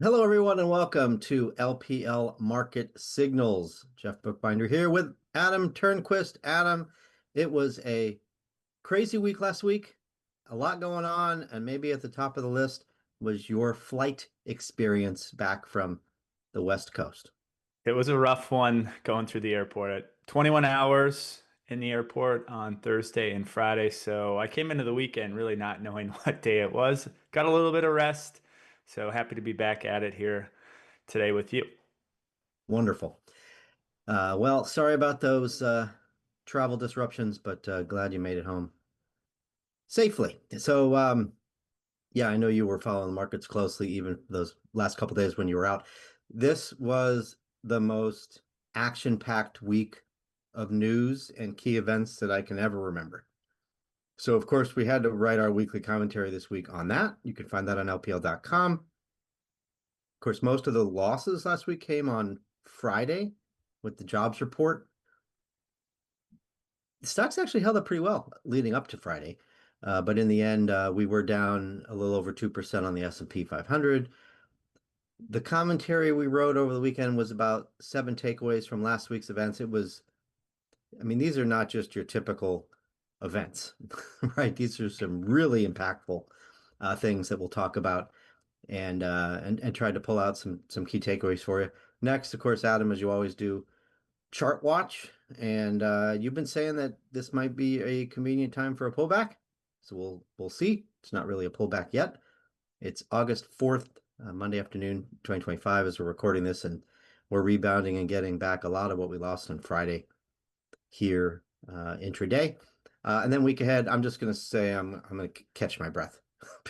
Hello, everyone, and welcome to LPL Market Signals. Jeff Bookbinder here with Adam Turnquist. Adam, it was a crazy week last week, a lot going on, and maybe at the top of the list was your flight experience back from the West Coast. It was a rough one going through the airport at 21 hours in the airport on Thursday and Friday. So I came into the weekend really not knowing what day it was. Got a little bit of rest. So happy to be back at it here today with you. Wonderful. Well, sorry about those travel disruptions, but glad you made it home safely. Yeah, I know you were following the markets closely, even those last couple days when you were out. This was the most action-packed week of news and key events that I can ever remember. So, of course, we had to write our weekly commentary this week on that. You can find that on LPL.com. Of course, most of the losses last week came on Friday with the jobs report. The stocks actually held up pretty well leading up to Friday. But in the end, we were down a little over 2% on the S&P 500. The commentary we wrote over the weekend was about 7 takeaways from last week's events. I mean, these are not just your typical events, right? These are some really impactful things that we'll talk about and try to pull out some key takeaways for you. Next, of course, Adam, as you always do, chart watch. And you've been saying that this might be a convenient time for a pullback. So we'll see. It's not really a pullback yet. It's August 4th, Monday afternoon, 2025, as we're recording this, and we're rebounding and getting back a lot of what we lost on Friday here intraday. And then week ahead, I'm just going to say I'm going to catch my breath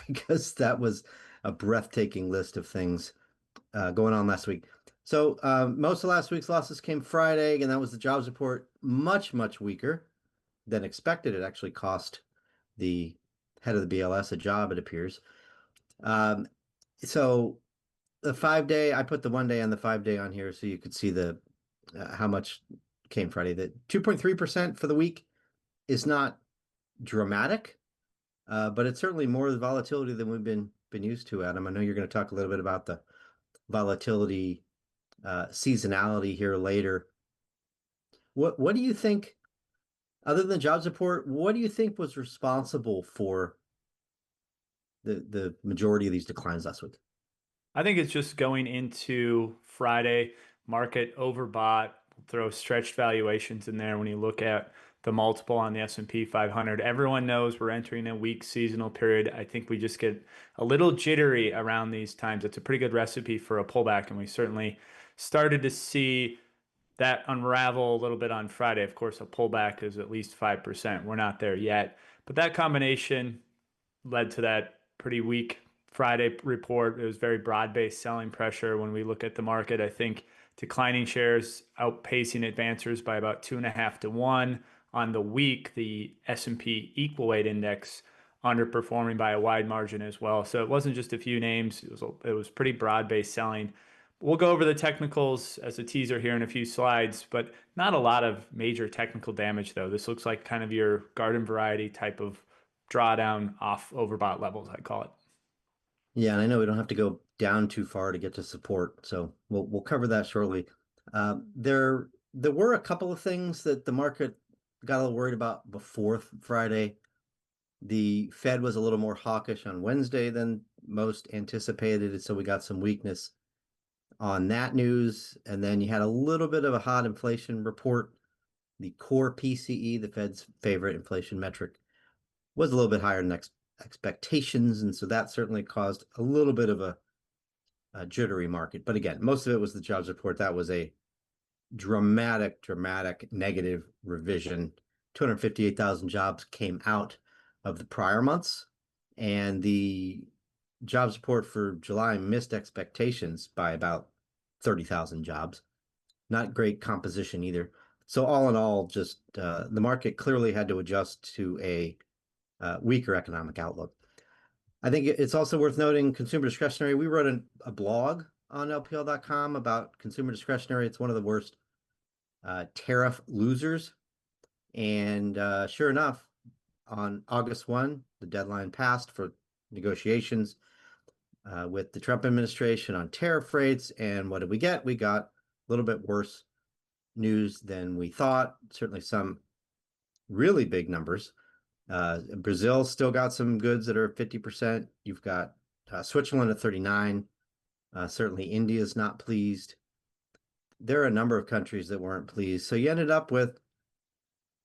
because that was a breathtaking list of things going on last week. So most of last week's losses came Friday, and that was the jobs report. Much weaker than expected. It actually cost the head of the BLS a job, it appears. Um, so the 5 day, I put the 1 day and the 5 day on here so you could see the how much came Friday. The 2.3% for the week is not dramatic, but it's certainly more volatility than we've been used to, Adam. I know you're going to talk a little bit about the volatility seasonality here later. What do you think, other than the jobs report, what do you think was responsible for the majority of these declines last week? I think it's just going into Friday, market overbought, throw stretched valuations in there when you look at the multiple on the S&P 500. Everyone knows we're entering a weak seasonal period. I think we just get a little jittery around these times. It's a pretty good recipe for a pullback, and we certainly started to see that unravel a little bit on Friday. Of course, a pullback is at least 5%. We're not there yet, but that combination led to that pretty weak Friday report. It was very broad-based selling pressure when we look at the market. I think declining shares outpacing advancers by about 2.5 to 1 on the week. The S&P equal weight index underperforming by a wide margin as well. So it wasn't just a few names. It was pretty broad-based selling. We'll go over the technicals as a teaser here in a few slides, but not a lot of major technical damage though. This looks like kind of your garden variety type of drawdown off overbought levels, I call it. Yeah, and I know we don't have to go down too far to get to support, so we'll cover that shortly. There were a couple of things that the market got a little worried about before Friday. The Fed was a little more hawkish on Wednesday than most anticipated, so we got some weakness on that news. And then you had a little bit of a hot inflation report. The core PCE, the Fed's favorite inflation metric, was a little bit higher than expectations, and so that certainly caused a little bit of a jittery market. But again, most of it was the jobs report. That was a dramatic negative revision. 258,000 jobs came out of the prior months, and the jobs report for July missed expectations by about 30,000 jobs. Not great composition either. So all in all, just the market clearly had to adjust to a weaker economic outlook. I think it's also worth noting consumer discretionary. We wrote a blog on LPL.com about consumer discretionary. It's one of the worst tariff losers. And sure enough, on August 1, the deadline passed for negotiations. with the Trump administration on tariff rates. And what did we get? We got a little bit worse news than we thought. Certainly some really big numbers. Brazil still got some goods that are 50%. You've got Switzerland at 39. Certainly India's not pleased. There are a number of countries that weren't pleased. So you ended up with,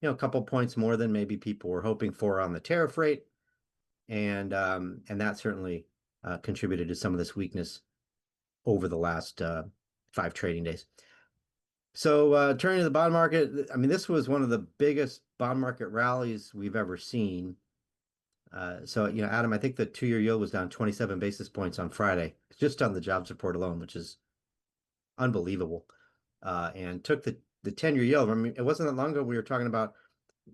a couple points more than maybe people were hoping for on the tariff rate. And that certainly contributed to some of this weakness over the last 5 trading days. So turning to the bond market, I mean, this was one of the biggest bond market rallies we've ever seen. So, Adam, I think the 2-year yield was down 27 basis points on Friday, just on the jobs report alone, which is unbelievable. And took the 10-year yield. I mean, it wasn't that long ago we were talking about,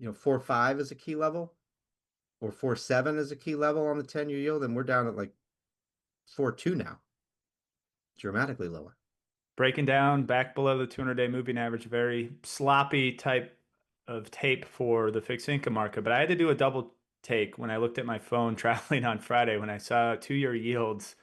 4.5 as a key level or 4.7 as a key level on the 10-year yield, and we're down at like 4.2 now, dramatically lower. Breaking down back below the 200-day moving average, very sloppy type of tape for the fixed income market. But I had to do a double take when I looked at my phone traveling on Friday when I saw 2-year yields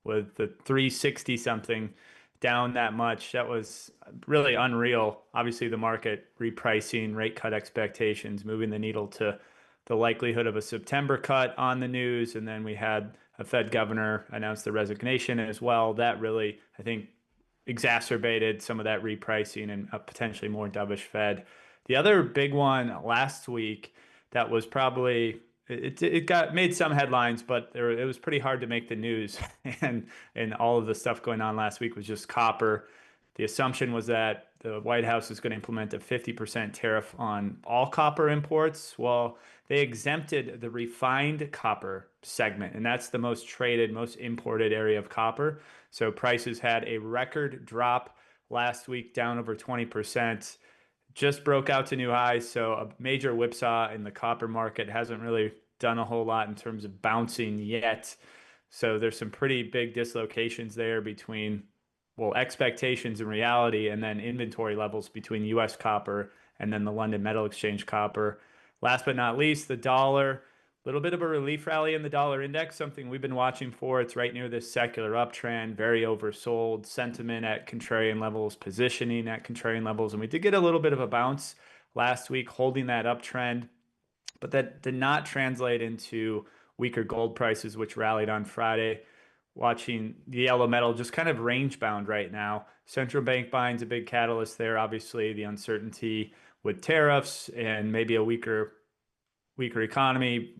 with the 360 something down that much. That was really unreal. Obviously, the market repricing, rate cut expectations, moving the needle to the likelihood of a September cut on the news. And then we had a Fed governor announce the resignation as well. That really, I think, exacerbated some of that repricing and a potentially more dovish Fed. The other big one last week that was probably it got made some headlines, but it was pretty hard to make the news. And all of the stuff going on last week was just copper. The assumption was that the White House is going to implement a 50% tariff on all copper imports. Well, they exempted the refined copper segment, and that's the most traded, most imported area of copper. So prices had a record drop last week, down over 20%. Just broke out to new highs. So a major whipsaw in the copper market. Hasn't really done a whole lot in terms of bouncing yet. So there's some pretty big dislocations there between, well, expectations and reality, and then inventory levels between US copper and then the London Metal Exchange copper. Last but not least, the dollar. A little bit of a relief rally in the dollar index, something we've been watching for. It's right near this secular uptrend, very oversold, sentiment at contrarian levels, positioning at contrarian levels. And we did get a little bit of a bounce last week, holding that uptrend, but that did not translate into weaker gold prices, which rallied on Friday. Watching the yellow metal just kind of range bound right now. Central bank buying's a big catalyst there. Obviously, the uncertainty with tariffs and maybe a weaker economy,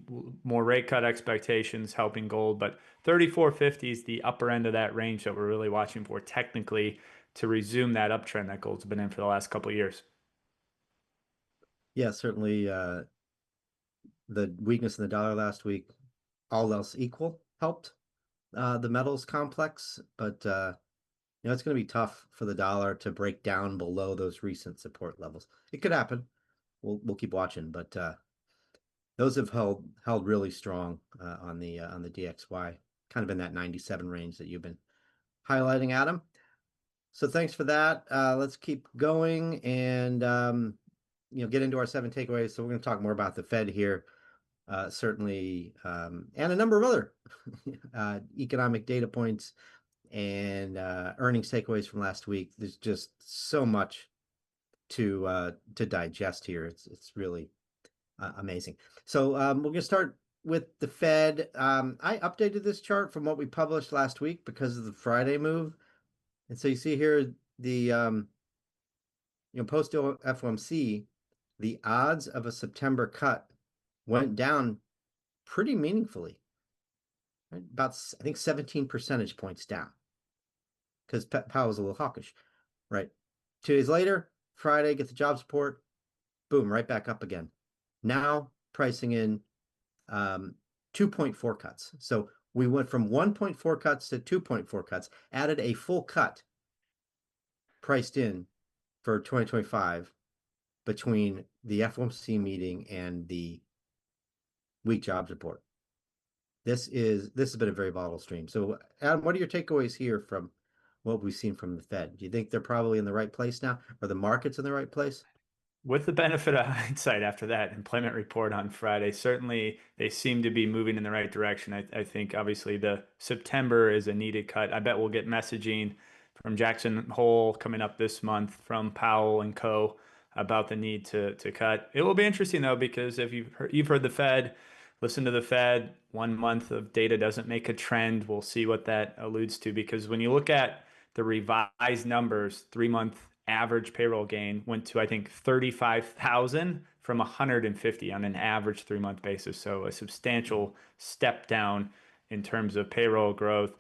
more rate cut expectations helping gold. But 34.50 is the upper end of that range that we're really watching for technically to resume that uptrend that gold's been in for the last couple of years. Yeah, certainly the weakness in the dollar last week, all else equal, helped the metals complex. But it's going to be tough for the dollar to break down below those recent support levels. It could happen. We'll keep watching, but those have held really strong on the DXY, kind of in that 97 range that you've been highlighting, Adam. So thanks for that. Let's keep going and get into our 7 takeaways. So we're going to talk more about the Fed here, certainly, and a number of other economic data points and earnings takeaways from last week. There's just so much to digest here. It's really amazing. So we're going to start with the Fed. I updated this chart from what we published last week because of the Friday move. And so you see here the post FOMC, the odds of a September cut went down pretty meaningfully, right? About, I think, 17 percentage points down because Powell's a little hawkish, right? 2 days later, Friday, get the jobs report, boom, right back up again. Now pricing in 2.4 cuts. So we went from 1.4 cuts to 2.4 cuts, added a full cut priced in for 2025 between the FOMC meeting and the week jobs report. This has been a very volatile stream. So Adam, what are your takeaways here from what we've seen from the Fed? Do you think they're probably in the right place now? Are the markets in the right place? With the benefit of hindsight after that employment report on Friday, certainly they seem to be moving in the right direction. I think obviously the September is a needed cut. I bet we'll get messaging from Jackson Hole coming up this month from Powell and Co. about the need to cut. It will be interesting though, because if you've heard the Fed, listen to the Fed. 1 month of data doesn't make a trend. We'll see what that alludes to, because when you look at the revised numbers, 3 month average payroll gain went to, I think, 35,000 from 150 on an average 3 month basis. So a substantial step down in terms of payroll growth.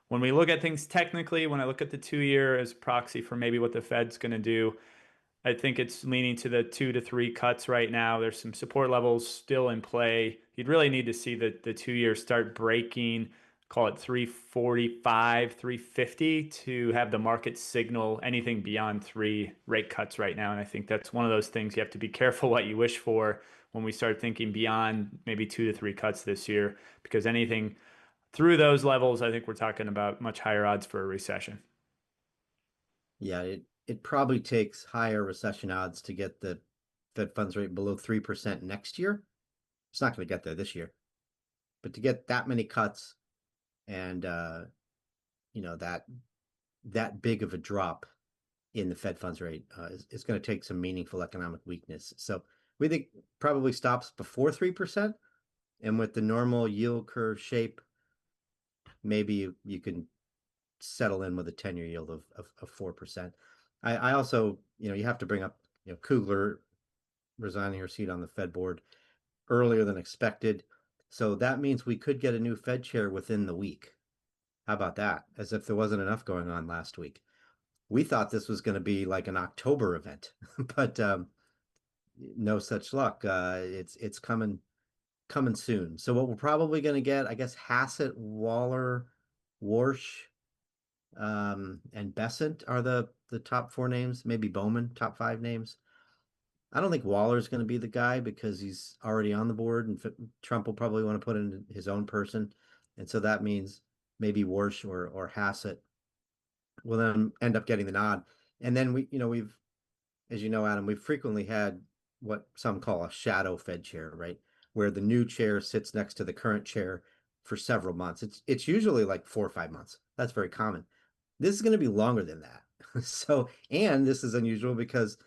When we look at things technically, when I look at the 2 year as proxy for maybe what the Fed's going to do, I think it's leaning to the 2 to 3 cuts right now. There's some support levels still in play. You'd really need to see the 2 year start breaking, call it 345, 350 to have the market signal anything beyond 3 rate cuts right now. And I think that's one of those things you have to be careful what you wish for when we start thinking beyond maybe 2 to 3 cuts this year, because anything through those levels, I think we're talking about much higher odds for a recession. Yeah, it probably takes higher recession odds to get the Fed funds rate below 3% next year. It's not going to get there this year, but to get that many cuts and that big of a drop in the Fed funds rate is going to take some meaningful economic weakness. So we think probably stops before 3%. And with the normal yield curve shape, maybe you can settle in with a 10-year yield of 4%. I also, you have to bring up, Kugler resigning her seat on the Fed board earlier than expected. So that means we could get a new Fed chair within the week. How about that? As if there wasn't enough going on last week. We thought this was going to be like an October event, but no such luck. It's coming soon. So what we're probably going to get, I guess, Hassett, Waller, Warsh, and Besant are the top four names. Maybe Bowman, top five names. I don't think Waller's going to be the guy because he's already on the board, and Trump will probably want to put in his own person, and so that means maybe Warsh or Hassett will then end up getting the nod. And then we've, as you know, Adam, we've frequently had what some call a shadow Fed chair, right? Where the new chair sits next to the current chair for several months. It's usually like 4 or 5 months. That's very common. This is going to be longer than that. So, and this is unusual because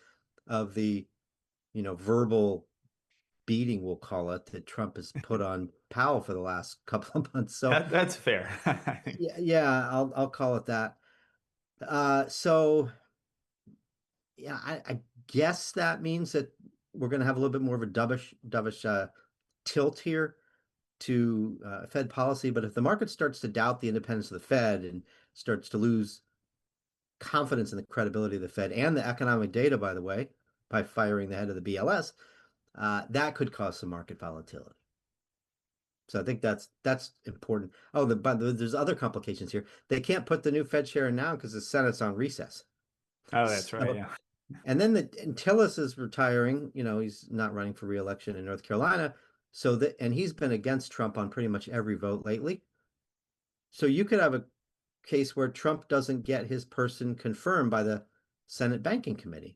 of the, verbal beating, we'll call it, that Trump has put on Powell for the last couple of months. So, That's fair, I think. yeah, I'll call it that. So yeah, I guess that means that we're going to have a little bit more of a dovish tilt here to Fed policy. But if the market starts to doubt the independence of the Fed and starts to lose confidence in the credibility of the Fed and the economic data, by the way, by firing the head of the BLS, that could cause some market volatility. So I think that's important. Oh, but there's other complications here. They can't put the new Fed chair in now because the Senate's on recess. Oh, that's right. So Yeah. and then Tillis is retiring. He's not running for reelection in North Carolina. And he's been against Trump on pretty much every vote lately. So you could have a case where Trump doesn't get his person confirmed by the Senate Banking Committee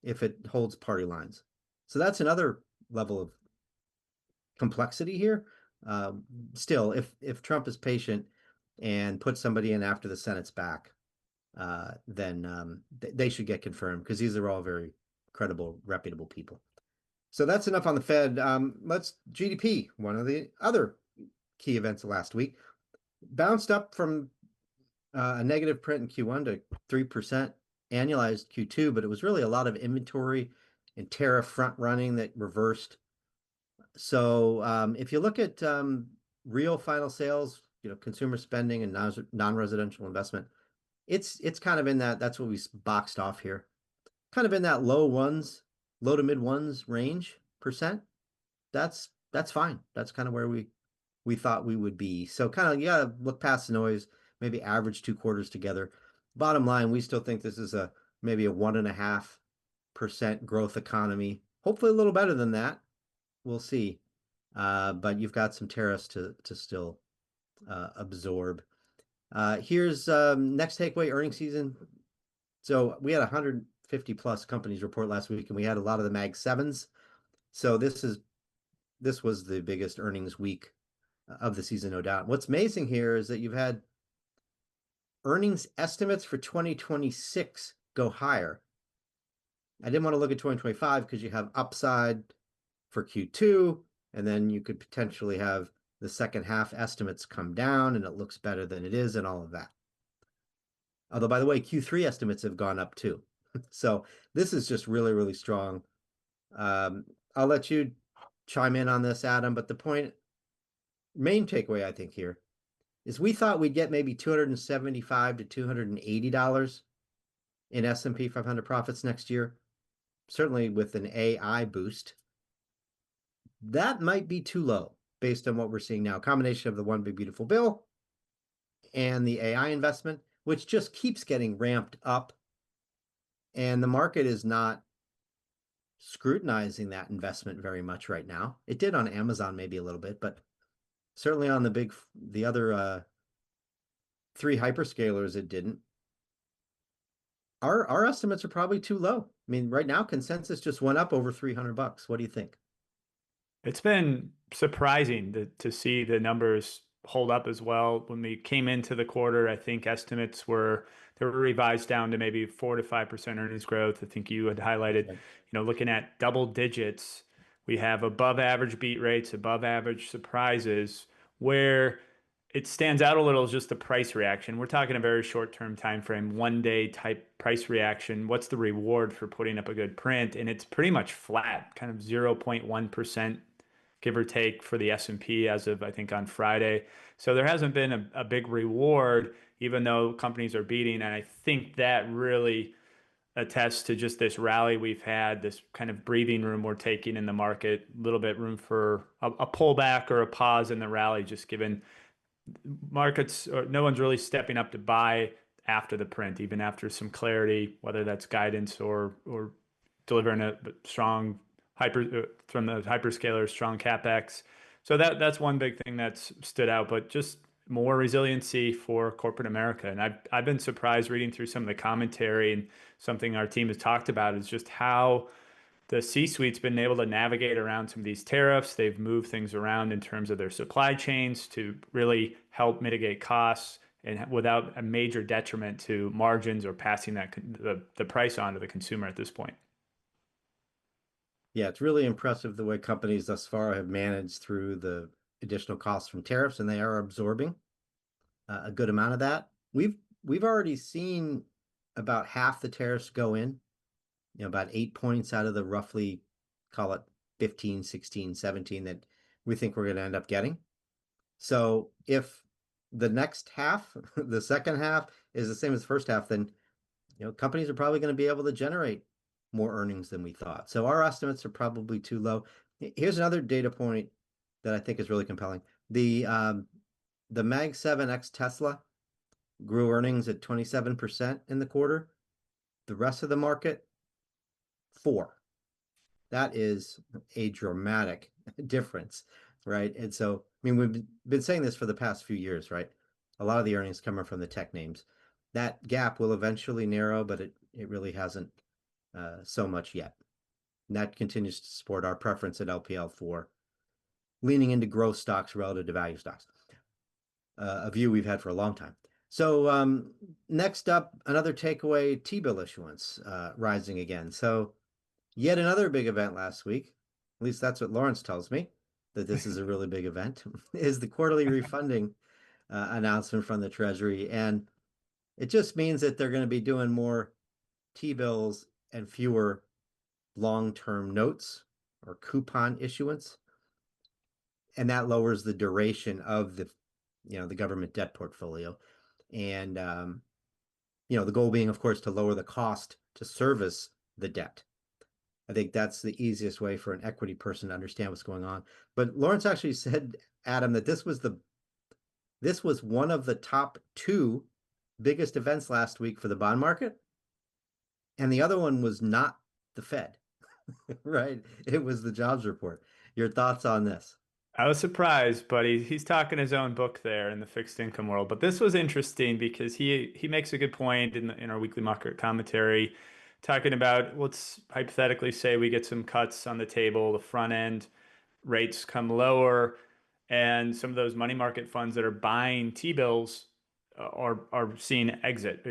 if it holds party lines. So that's another level of complexity here. Still, if Trump is patient and puts somebody in after the Senate's back, then they should get confirmed because these are all very credible, reputable people. So that's enough on the Fed. Let's GDP, one of the other key events of last week, bounced up from a negative print in Q1 to 3% annualized Q2, but it was really a lot of inventory and tariff front running that reversed. So if you look at real final sales, consumer spending and non-residential investment, it's kind of in that's what we boxed off here. Kind of in that low to mid ones range percent. That's fine. That's kind of where we thought we would be. So kind of, yeah, look past the noise, maybe average 2 quarters together. Bottom line, we still think this is maybe a 1.5% growth economy. Hopefully a little better than that. We'll see. But you've got some tariffs to still Here's next takeaway: earnings season. So we had 150 50 plus companies report last week, and we had a lot of the Mag sevens. So this was the biggest earnings week of the season, no doubt. What's amazing here is that you've had earnings estimates for 2026 go higher. I didn't want to look at 2025 because you have upside for Q2, and then you could potentially have the second half estimates come down and it looks better than it is and all of that. Although, by the way, Q3 estimates have gone up too. So this is just really, really strong. I'll let you chime in on this, Adam, but main takeaway I think here is we thought we'd get maybe $275 to $280 in S&P 500 profits next year, certainly with an AI boost. That might be too low based on what we're seeing now. A combination of the one big beautiful bill and the AI investment, which just keeps getting ramped up. And the market is not scrutinizing that investment very much right now. It did on Amazon maybe a little bit, but certainly on the other three hyperscalers, it didn't. Our estimates are probably too low. I mean, right now consensus just went up over $300. What do you think? It's been surprising to see the numbers hold up as well. When we came into the quarter, I think estimates they were revised down to maybe 4 to 5% earnings growth. I think you had highlighted, Right. looking at double digits, we have above average beat rates, above average surprises. Where it stands out a little is just the price reaction. We're talking a very short-term time frame, 1 day type price reaction. What's the reward for putting up a good print? And it's pretty much flat, kind of 0.1%, give or take, for the S&P as of, I think, on Friday. So there hasn't been a big reward, even though companies are beating. And I think that really attests to just this rally we've had, this kind of breathing room we're taking in the market, a little bit room for a pullback or a pause in the rally, just given markets, or no one's really stepping up to buy after the print, even after some clarity, whether that's guidance or delivering a strong from the hyperscalers, strong capex. So that's one big thing that's stood out, but just more resiliency for corporate America. And I've been surprised reading through some of the commentary, and something our team has talked about is just how the C-suite's been able to navigate around some of these tariffs. They've moved things around in terms of their supply chains to really help mitigate costs and without a major detriment to margins or passing the price on to the consumer at this point. Yeah, it's really impressive the way companies thus far have managed through the additional costs from tariffs, and they are absorbing a good amount of that. We've already seen about half the tariffs go in, about 8 points out of the roughly, call it 15, 16, 17 that we think we're going to end up getting. So if the next half, the second half is the same as the first half, then companies are probably going to be able to generate more earnings than we thought. So our estimates are probably too low. Here's another data point that I think is really compelling. The Mag 7 X Tesla grew earnings at 27% in the quarter. The rest of the market, 4. That is a dramatic difference, right? And so, I mean, we've been saying this for the past few years, right? A lot of the earnings coming from the tech names. That gap will eventually narrow, but it really hasn't so much yet. And that continues to support our preference at LPL for leaning into growth stocks relative to value stocks, a view we've had for a long time. So next up, another takeaway, T-bill issuance rising again. So yet another big event last week, at least that's what Lawrence tells me, that this is a really big event, is the quarterly refunding announcement from the Treasury. And it just means that they're going to be doing more T-bills and fewer long-term notes or coupon issuance. And that lowers the duration of the government debt portfolio. And, the goal being, of course, to lower the cost to service the debt. I think that's the easiest way for an equity person to understand what's going on. But Lawrence actually said, Adam, that this was one of the top 2 biggest events last week for the bond market. And the other one was not the Fed, right? It was the jobs report. Your thoughts on this? I was surprised, but he's talking his own book there in the fixed income world. But this was interesting because he makes a good point in our weekly market commentary, talking about, let's hypothetically say we get some cuts on the table, the front end rates come lower, and some of those money market funds that are buying T-bills are seeing exit,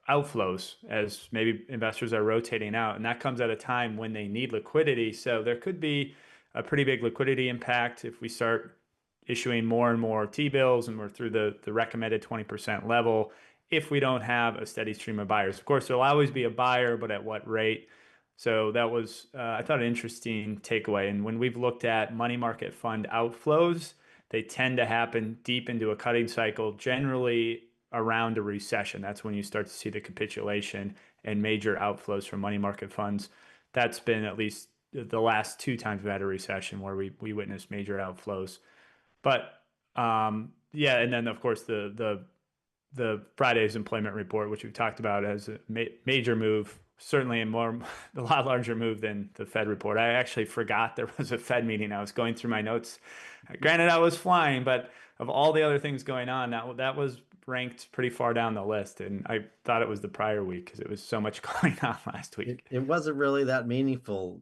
outflows as maybe investors are rotating out, and that comes at a time when they need liquidity. So there could be a pretty big liquidity impact if we start issuing more and more T-bills and we're through the recommended 20% level if we don't have a steady stream of buyers. Of course, there'll always be a buyer, but at what rate? So that was, I thought, an interesting takeaway. And when we've looked at money market fund outflows, they tend to happen deep into a cutting cycle, generally around a recession. That's when you start to see the capitulation and major outflows from money market funds. That's been at least the last two times we've had a recession where we witnessed major outflows. But yeah, and then of course the Friday's employment report, which we've talked about as a major move, certainly a lot larger move than the Fed report. I actually forgot there was a Fed meeting. I was going through my notes. Granted, I was flying, but of all the other things going on, that was ranked pretty far down the list. And I thought it was the prior week because it was so much going on last week. It wasn't really that meaningful,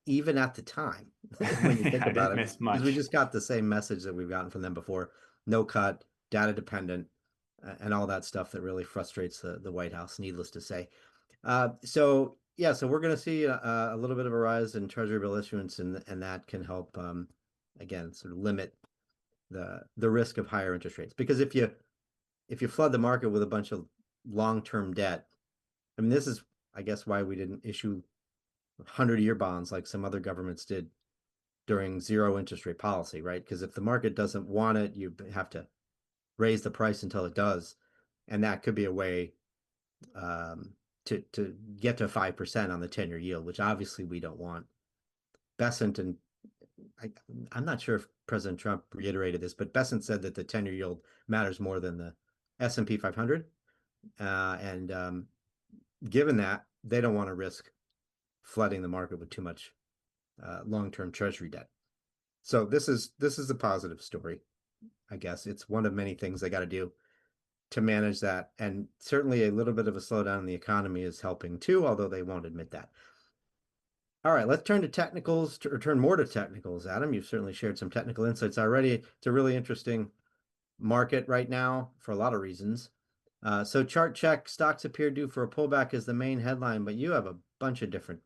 even at the time, when you think I about didn't it, miss because we much. just got the same message that we've gotten from them before: no cut, data dependent, and all that stuff that really frustrates the White House, needless to say. So yeah, so we're going to see a little bit of a rise in Treasury bill issuance, and that can help again sort of limit the risk of higher interest rates. Because if you flood the market with a bunch of long-term debt, I mean, this is, I guess, why we didn't issue 100-year bonds like some other governments did during zero interest rate policy, right? Because if the market doesn't want it, you have to raise the price until it does, and that could be a way to get to 5% on the 10-year yield, which obviously we don't want. Besant and I, I'm not sure if President Trump reiterated this, but Besant said that the 10-year yield matters more than the S&P 500. And given that, they don't want to risk flooding the market with too much long-term treasury debt. So this is a positive story, I guess. It's one of many things they got to do to manage that. And certainly a little bit of a slowdown in the economy is helping too, although they won't admit that. All right, let's turn to technicals, or turn more to technicals. Adam, you've certainly shared some technical insights already. It's a really interesting market right now for a lot of reasons. So chart check, stocks appear due for a pullback is the main headline, but you have a bunch of different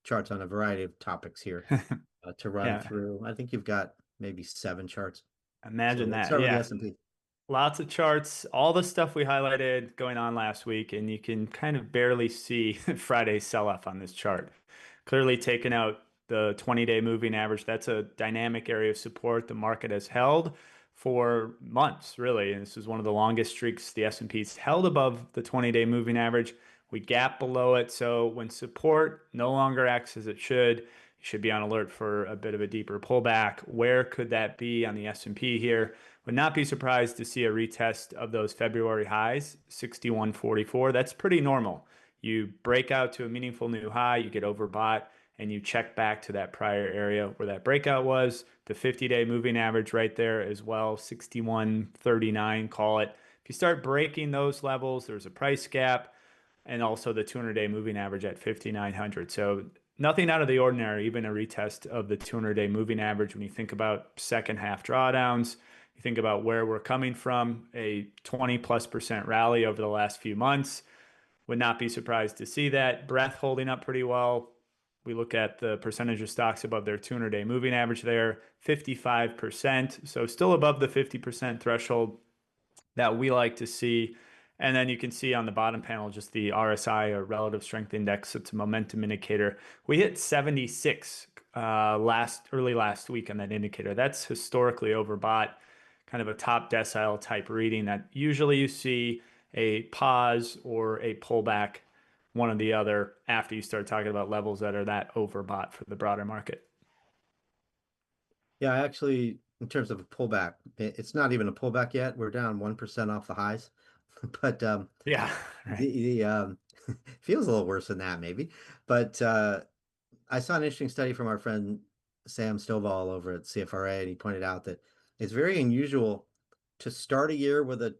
charts on a variety of topics here to run Yeah, through. I think you've got maybe 7 charts. So imagine let's that. start with the Yeah. S&P. Lots of charts, all the stuff we highlighted going on last week, and you can kind of barely see Friday's sell-off on this chart. Clearly taking out the 20-day moving average. That's a dynamic area of support the market has held for months, really. And this is one of the longest streaks the S&P's held above the 20-day moving average. We gap below it. So when support no longer acts as it should, you should be on alert for a bit of a deeper pullback. Where could that be on the S&P here? Would not be surprised to see a retest of those February highs, 61.44. That's pretty normal. You break out to a meaningful new high, you get overbought, and you check back to that prior area where that breakout was. The 50-day moving average right there as well, 61.39, call it. If you start breaking those levels, there's a price gap, and also the 200-day moving average at 5,900. So nothing out of the ordinary, even a retest of the 200-day moving average when you think about second half drawdowns. You think about where we're coming from, a 20+% rally over the last few months. Would not be surprised to see that. Breath holding up pretty well. We look at the percentage of stocks above their 200-day moving average there, 55%. So still above the 50% threshold that we like to see. And then you can see on the bottom panel just the RSI, or relative strength index. It's a momentum indicator. We hit 76 early last week on that indicator. That's historically overbought, kind of a top decile type reading that usually you see a pause or a pullback, one or the other, after you start talking about levels that are that overbought for the broader market. Yeah, actually, in terms of a pullback, it's not even a pullback yet. We're down 1% off the highs, but Yeah, right. the feels a little worse than that maybe. But I saw an interesting study from our friend Sam Stovall over at CFRA, and he pointed out that it's very unusual to start a year with a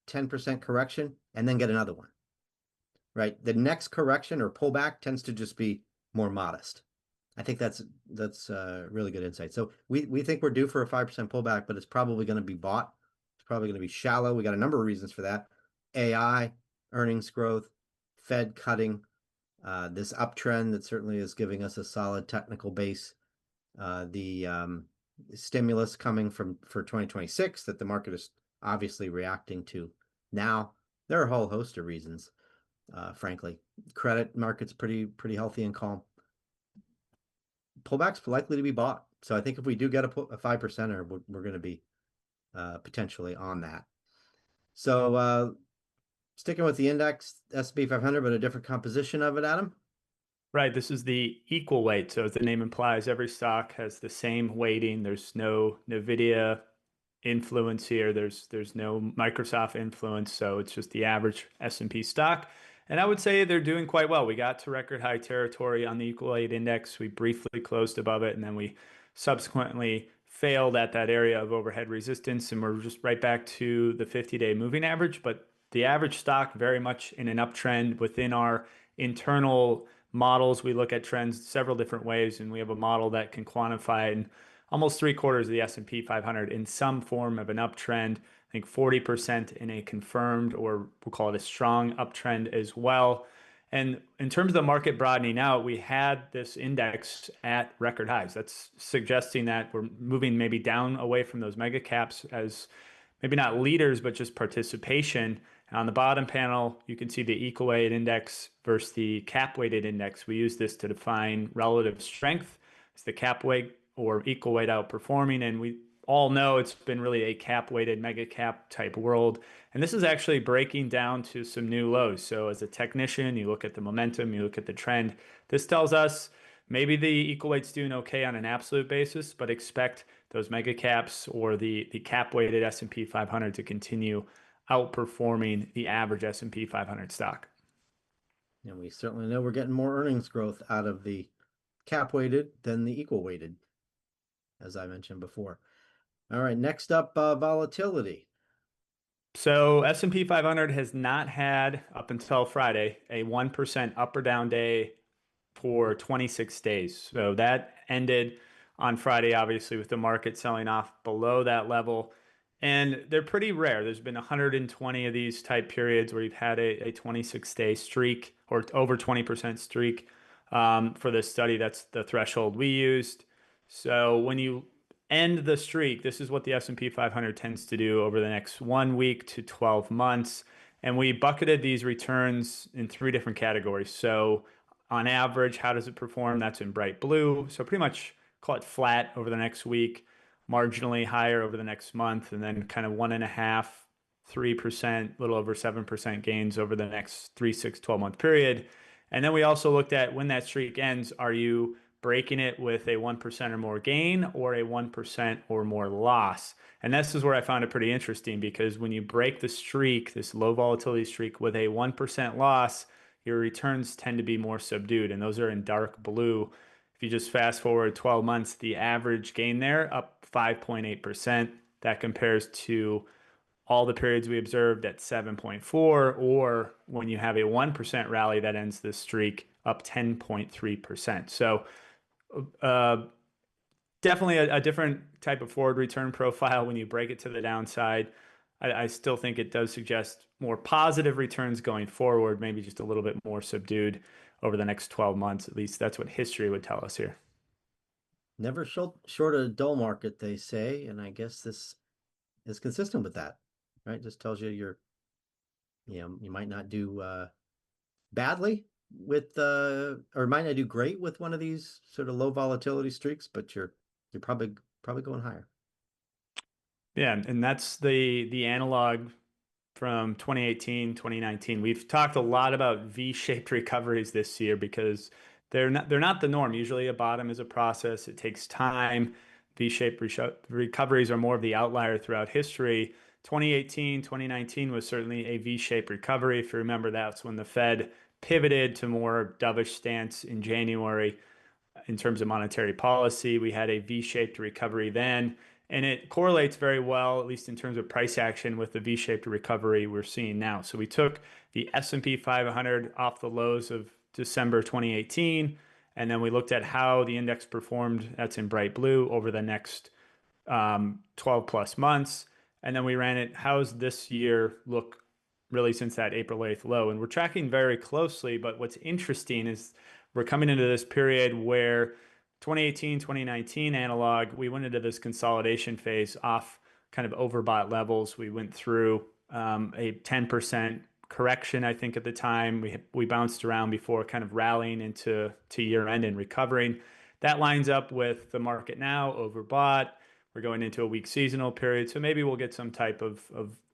10% correction and then get another one, right? The next correction or pullback tends to just be more modest. I think that's really good insight. So we think we're due for a 5% pullback, but it's probably going to be bought. It's probably going to be shallow. We got a number of reasons for that. AI, earnings growth, Fed cutting, this uptrend that certainly is giving us a solid technical base. The stimulus coming for 2026 that the market is obviously reacting to now. There are a whole host of reasons, frankly. Credit market's pretty healthy and calm. Pullback's likely to be bought. So I think if we do get a 5%er, we're going to be potentially on that. So sticking with the index, S&P 500, but a different composition of it, Adam. Right, this is the equal weight. So as the name implies, every stock has the same weighting. There's no NVIDIA influence here. There's no Microsoft influence. So it's just the average S&P stock. And I would say they're doing quite well. We got to record high territory on the equal weight index. We briefly closed above it, and then we subsequently failed at that area of overhead resistance. And we're just right back to the 50-day moving average. But the average stock very much in an uptrend within our internal models. We look at trends several different ways, and we have a model that can quantify in almost 3/4 of the S&P 500 in some form of an uptrend. I think 40% in a confirmed, or we'll call it a strong uptrend as well. And in terms of the market broadening out, we had this index at record highs. That's suggesting that we're moving maybe down away from those mega caps as maybe not leaders, but just participation. On the bottom panel, you can see the equal weight index versus the cap weighted index. We use this to define relative strength. It's the cap weight or equal weight outperforming, and we all know it's been really a cap weighted mega cap type world. And this is actually breaking down to some new lows. So as a technician, you look at the momentum, you look at the trend. This tells us maybe the equal weight's doing okay on an absolute basis, but expect those mega caps or the cap weighted S&P 500 to continue outperforming the average S&P 500 stock. And we certainly know we're getting more earnings growth out of the cap weighted than the equal weighted, as I mentioned before. All right, next up, volatility. So S&P 500 has not had, up until Friday, a 1% up or down day for 26 days. So that ended on Friday, obviously, with the market selling off below that level. And they're pretty rare. There's been 120 of these type periods where you've had a 26-day streak or over 20% streak for this study. That's the threshold we used. So when you end the streak, this is what the S&P 500 tends to do over the next 1 week to 12 months. And we bucketed these returns in 3 different categories. So on average, how does it perform? That's in bright blue. So pretty much call it flat over the next week, marginally higher over the next month, and then kind of 1.5%, 3%, a little over 7% gains over the next 3, 6, 12-month period. And then we also looked at when that streak ends, are you breaking it with a 1% or more gain or a 1% or more loss? And this is where I found it pretty interesting, because when you break the streak, this low volatility streak, with a 1% loss, your returns tend to be more subdued, and those are in dark blue. If you just fast forward 12 months, the average gain there up 5.8%. That compares to all the periods we observed at 7.4, or when you have a 1% rally that ends this streak, up 10.3%. So definitely a different type of forward return profile when you break it to the downside. I still think it does suggest more positive returns going forward, maybe just a little bit more subdued over the next 12 months. At least that's what history would tell us here. Never short a dull market, they say, and I guess this is consistent with that, right? Just tells you you might not do badly with or might not do great with one of these sort of low volatility streaks, but you're probably going higher. Yeah, and that's the analog from 2018, 2019. We've talked a lot about V-shaped recoveries this year because they're not the norm. Usually a bottom is a process. It takes time. V-shaped recoveries are more of the outlier throughout history. 2018, 2019 was certainly a V-shaped recovery. If you remember, that's when the Fed pivoted to more dovish stance in January in terms of monetary policy. We had a V-shaped recovery then. And it correlates very well, at least in terms of price action, with the V-shaped recovery we're seeing now. So we took the S&P 500 off the lows of December 2018, and then we looked at how the index performed, that's in bright blue, over the next 12 plus months. And then we ran it, how's this year look really since that April 8th low? And we're tracking very closely, but what's interesting is we're coming into this period where 2018, 2019 analog, we went into this consolidation phase off kind of overbought levels. We went through a 10% correction, I think, at the time. We bounced around before kind of rallying into year end and recovering. That lines up with the market now, overbought. We're going into a weak seasonal period, so maybe we'll get some type of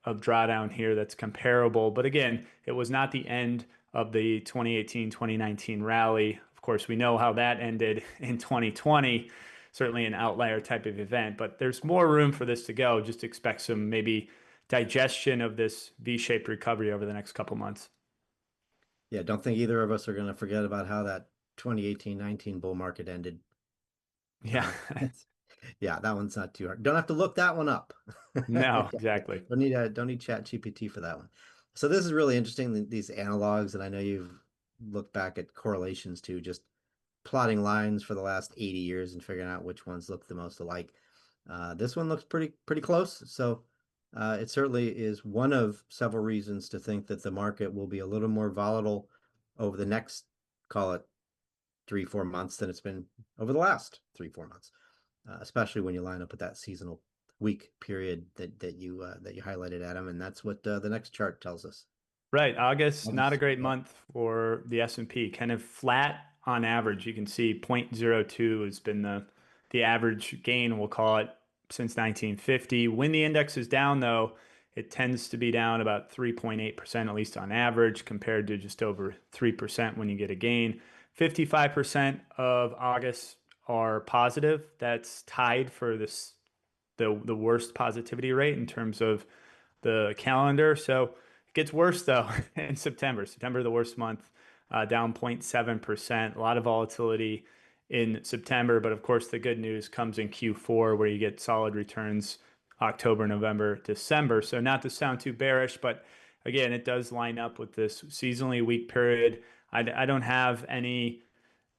drawdown here that's comparable. But again, it was not the end of the 2018, 2019 rally. Of course, we know how that ended in 2020, certainly an outlier type of event, but there's more room for this to go. Just expect some maybe digestion of this V-shaped recovery over the next couple months. Yeah, don't think either of us are going to forget about how that 2018-19 bull market ended. Yeah, Uh, yeah, that one's not too hard. Don't have to look that one up. no, exactly. Don't need Chat GPT for that one. So this is really interesting, these analogs, and I know you've looked back at correlations too, just plotting lines for the last 80 years and figuring out which ones look the most alike. This one looks pretty close. So it certainly is one of several reasons to think that the market will be a little more volatile over the next, call it 3-4 months than it's been over the last 3-4 months, especially when you line up with that seasonal week period that you highlighted, Adam, and that's what the next chart tells us. Right. August, not a August, great yeah. month for the S&P. Kind of flat on average. You can see 0.02 has been the average gain, we'll call it, since 1950. When the index is down, though, it tends to be down about 3.8%, at least on average, compared to just over 3% when you get a gain. 55% of August are positive. That's tied for the worst positivity rate in terms of the calendar. So it gets worse though in September. September, the worst month, down 0.7%. A lot of volatility in September, but of course the good news comes in Q4 where you get solid returns October, November, December. So not to sound too bearish, but again, it does line up with this seasonally weak period. I don't have any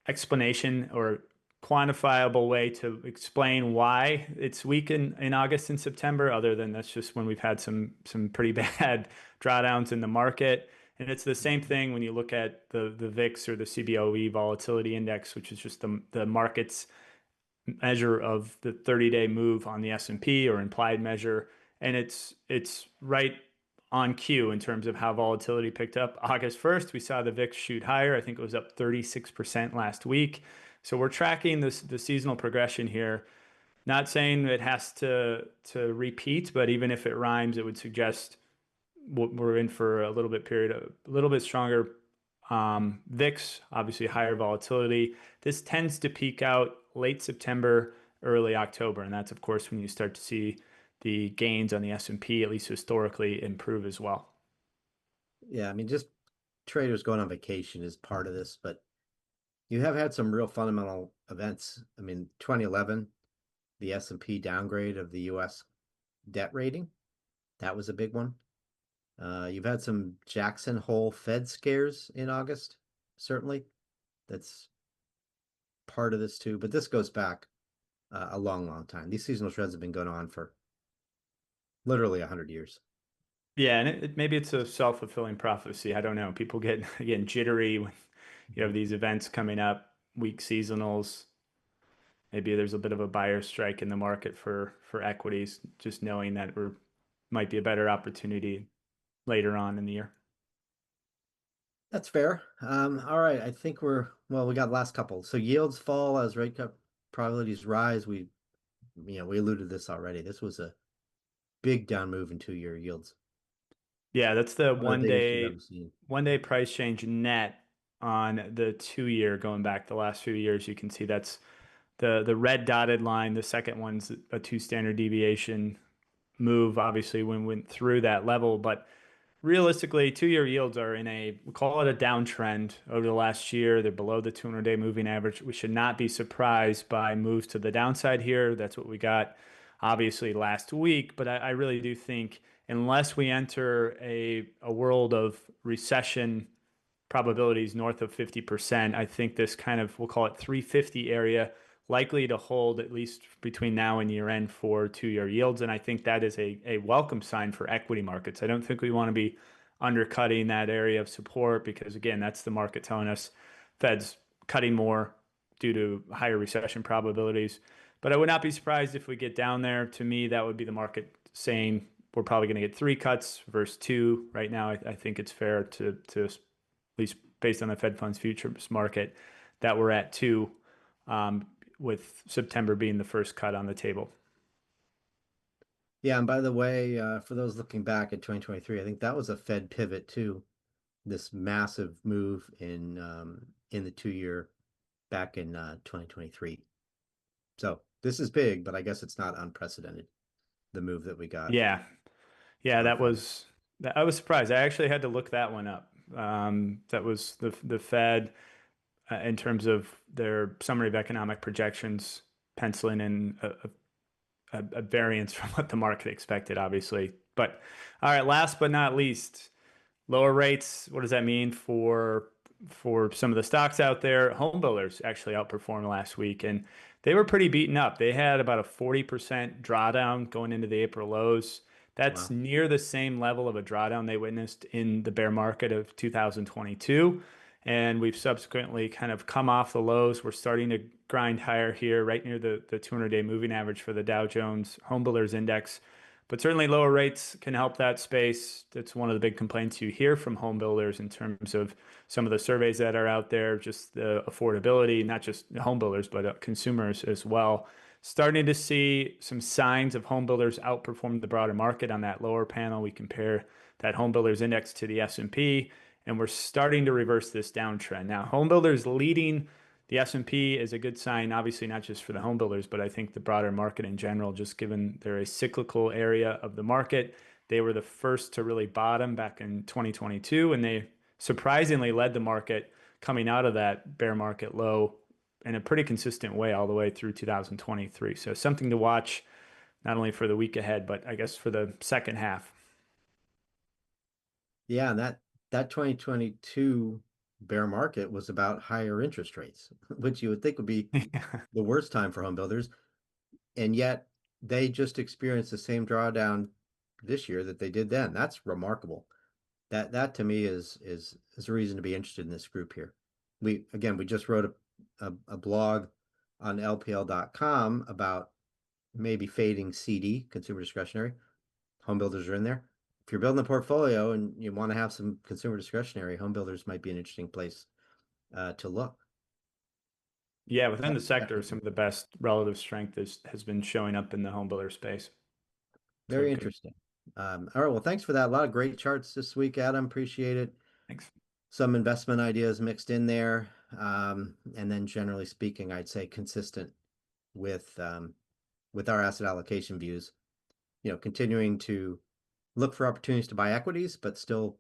explanation or quantifiable way to explain why it's weak in August and September, other than that's just when we've had some pretty bad drawdowns in the market. And it's the same thing when you look at the VIX or the CBOE volatility index, which is just the market's measure of the 30-day move on the S&P or implied measure. And it's right on cue in terms of how volatility picked up. August 1st, we saw the VIX shoot higher. I think it was up 36% last week. So we're tracking the seasonal progression here. Not saying it has to repeat, but even if it rhymes, it would suggest we're in for a little bit period, a little bit stronger VIX, obviously higher volatility. This tends to peak out late September, early October, and that's of course when you start to see the gains on the S&P, at least historically, improve as well. Yeah, I mean, just traders going on vacation is part of this, but you have had some real fundamental events. I mean, 2011, the S&P downgrade of the US debt rating, that was a big one. You've had some Jackson Hole Fed scares in August, certainly. That's part of this too, but this goes back a long time. These seasonal trends have been going on for literally 100 years. Yeah, and maybe it's a self-fulfilling prophecy. I don't know. People get again jittery when you have these events coming up, weak seasonals. Maybe there's a bit of a buyer strike in the market for equities, just knowing that we're might be a better opportunity later on in the year. That's fair. All right. I think well, we got the last couple. So yields fall as rate cut probabilities rise. We alluded to this already. This was a big down move in 2-year yields. Yeah, that's the One of the biggest we've ever seen. one day price change net on the 2 year going back the last few years. You can see that's the red dotted line. The second one's a two standard deviation move, obviously, when we went through that level. But realistically, 2-year yields are in we call it a downtrend over the last year. They're below the 200-day moving average. We should not be surprised by moves to the downside here. That's what we got obviously last week, but I really do think unless we enter a world of recession probabilities north of 50%, I think this kind of, we'll call it 350 area, likely to hold at least between now and year end for 2 year yields. And I think that is a welcome sign for equity markets. I don't think we want to be undercutting that area of support because, again, that's the market telling us Fed's cutting more due to higher recession probabilities. But I would not be surprised if we get down there. To me, that would be the market saying we're probably going to get 3 cuts versus 2. Right now, I think it's fair to at least based on the Fed funds futures market, that we're at 2, with September being the first cut on the table. Yeah, and by the way, for those looking back at 2023, I think that was a Fed pivot too. This massive move in the 2 year back in 2023. So this is big, but I guess it's not unprecedented, the move that we got Yeah, yeah, on Friday. I was surprised. I actually had to look that one up. That was the Fed in terms of their summary of economic projections, penciling in a variance from what the market expected, obviously. But all right, last but not least, lower rates. What does that mean for some of the stocks out there? Home builders actually outperformed last week, and they were pretty beaten up. They had about a 40% drawdown going into the April lows. That's Wow. near the same level of a drawdown they witnessed in the bear market of 2022. And we've subsequently kind of come off the lows. We're starting to grind higher here, right near the 200-day moving average for the Dow Jones Home Builders Index. But certainly lower rates can help that space. That's one of the big complaints you hear from home builders in terms of some of the surveys that are out there, just the affordability, not just home builders, but consumers as well. Starting to see some signs of home builders outperform the broader market on that lower panel. We compare that home builders index to the S&P, and we're starting to reverse this downtrend. Now, home builders leading the S&P is a good sign, obviously not just for the home builders, but I think the broader market in general, just given they're a cyclical area of the market. They were the first to really bottom back in 2022, and they surprisingly led the market coming out of that bear market low in a pretty consistent way all the way through 2023. So something to watch not only for the week ahead, but I guess for the second half. Yeah, and that 2022 bear market was about higher interest rates, which you would think would be the worst time for home builders, and yet they just experienced the same drawdown this year that they did then. That's remarkable. That to me is a reason to be interested in this group here. We just wrote a blog on LPL.com about maybe fading CD, consumer discretionary. Home builders are in there. If you're building a portfolio and you want to have some consumer discretionary, home builders might be an interesting place to look. Yeah, within the That sector, could some be of the best relative strength has been showing up in the home builder space. So very good. interesting. All right, well, thanks for that. A lot of great charts this week, Adam. Appreciate it. Thanks. Some investment ideas mixed in there. And then generally speaking, I'd say consistent with with our asset allocation views, continuing to look for opportunities to buy equities, but still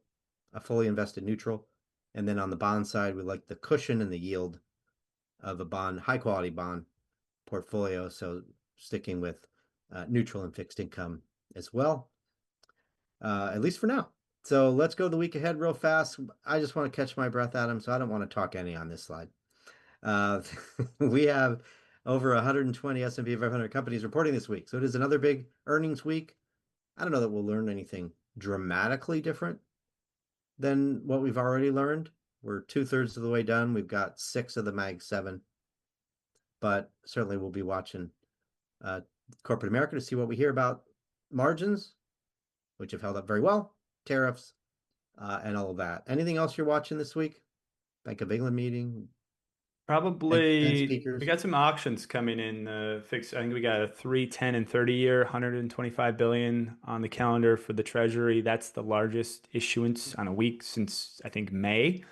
a fully invested neutral. And then on the bond side, we like the cushion and the yield of a bond, high quality bond portfolio. So sticking with neutral and fixed income as well, at least for now. So let's go the week ahead real fast. I just want to catch my breath, Adam, so I don't want to talk any on this slide. Uh, we have over 120 S&P 500 companies reporting this week. So it is another big earnings week. I don't know that we'll learn anything dramatically different than what we've already learned. We're 2/3 of the way done. We've got 6 of the Mag 7, but certainly we'll be watching uh, corporate America to see what we hear about margins, which have held up very well, tariffs, and all of that. Anything else you're watching this week? Bank of England meeting, Fed Probably we speakers. got some auctions coming in fixed. I think we got a 3, 10, and 30 year, 125 billion on the calendar for the Treasury. That's the largest issuance on a week since I think May.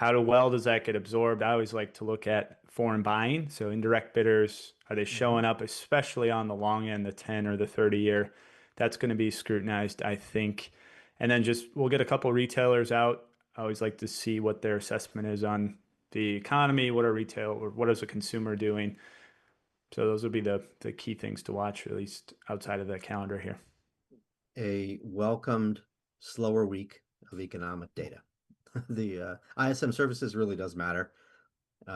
Well does that get absorbed? I always like to look at foreign buying. So indirect bidders, are they Mhm. showing up, especially on the long end, the 10 or the 30 year? That's going to be scrutinized, I think. And then just we'll get a couple retailers out. I always like to see what their assessment is on the economy, what are retail or what is the consumer doing? So those would be the key things to watch, at least outside of the calendar here. A welcomed slower week of economic data. The ISM services really does matter,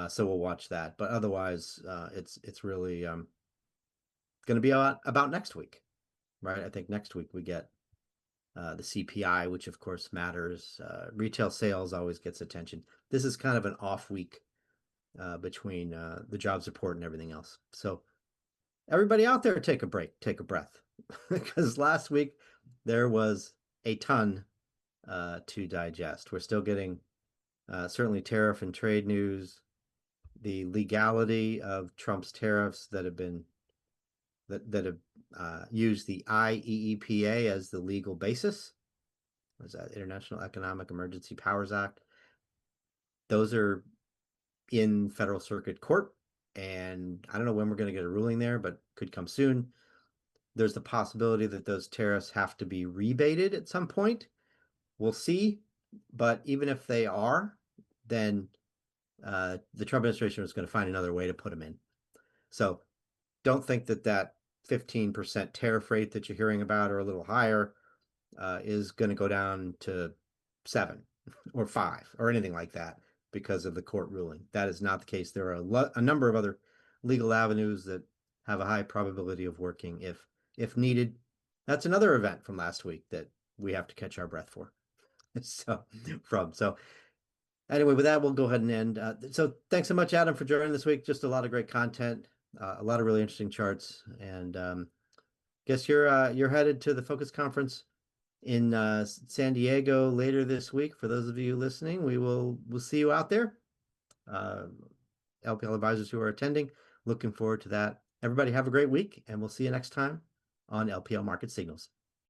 so we'll watch that. But otherwise, it's really going to be about next week, right? I think next week we get the CPI, which of course matters. Retail sales always gets attention. This is kind of an off week between the jobs report and everything else. So everybody out there, take a break, take a breath, because last week there was a ton to digest. We're still getting certainly tariff and trade news, the legality of Trump's tariffs that have used the IEEPA as the legal basis. What is that? International Economic Emergency Powers Act. Those are in federal circuit court, and I don't know when we're going to get a ruling there, but could come soon. There's the possibility that those tariffs have to be rebated at some point. We'll see. But even if they are, then the Trump administration is going to find another way to put them in. So don't think that 15% tariff rate that you're hearing about or a little higher is going to go down to 7 or 5 or anything like that because of the court ruling. That is not the case. There are a number of other legal avenues that have a high probability of working if needed. That's another event from last week that we have to catch our breath for. So anyway, with that, we'll go ahead and end. So thanks so much, Adam, for joining this week. Just a lot of great content, a lot of really interesting charts, and guess you're headed to the Focus Conference in San Diego later this week. For those of you listening, we'll see you out there. LPL advisors who are attending, looking forward to that. Everybody have a great week, and we'll see you next time on LPL Market Signals.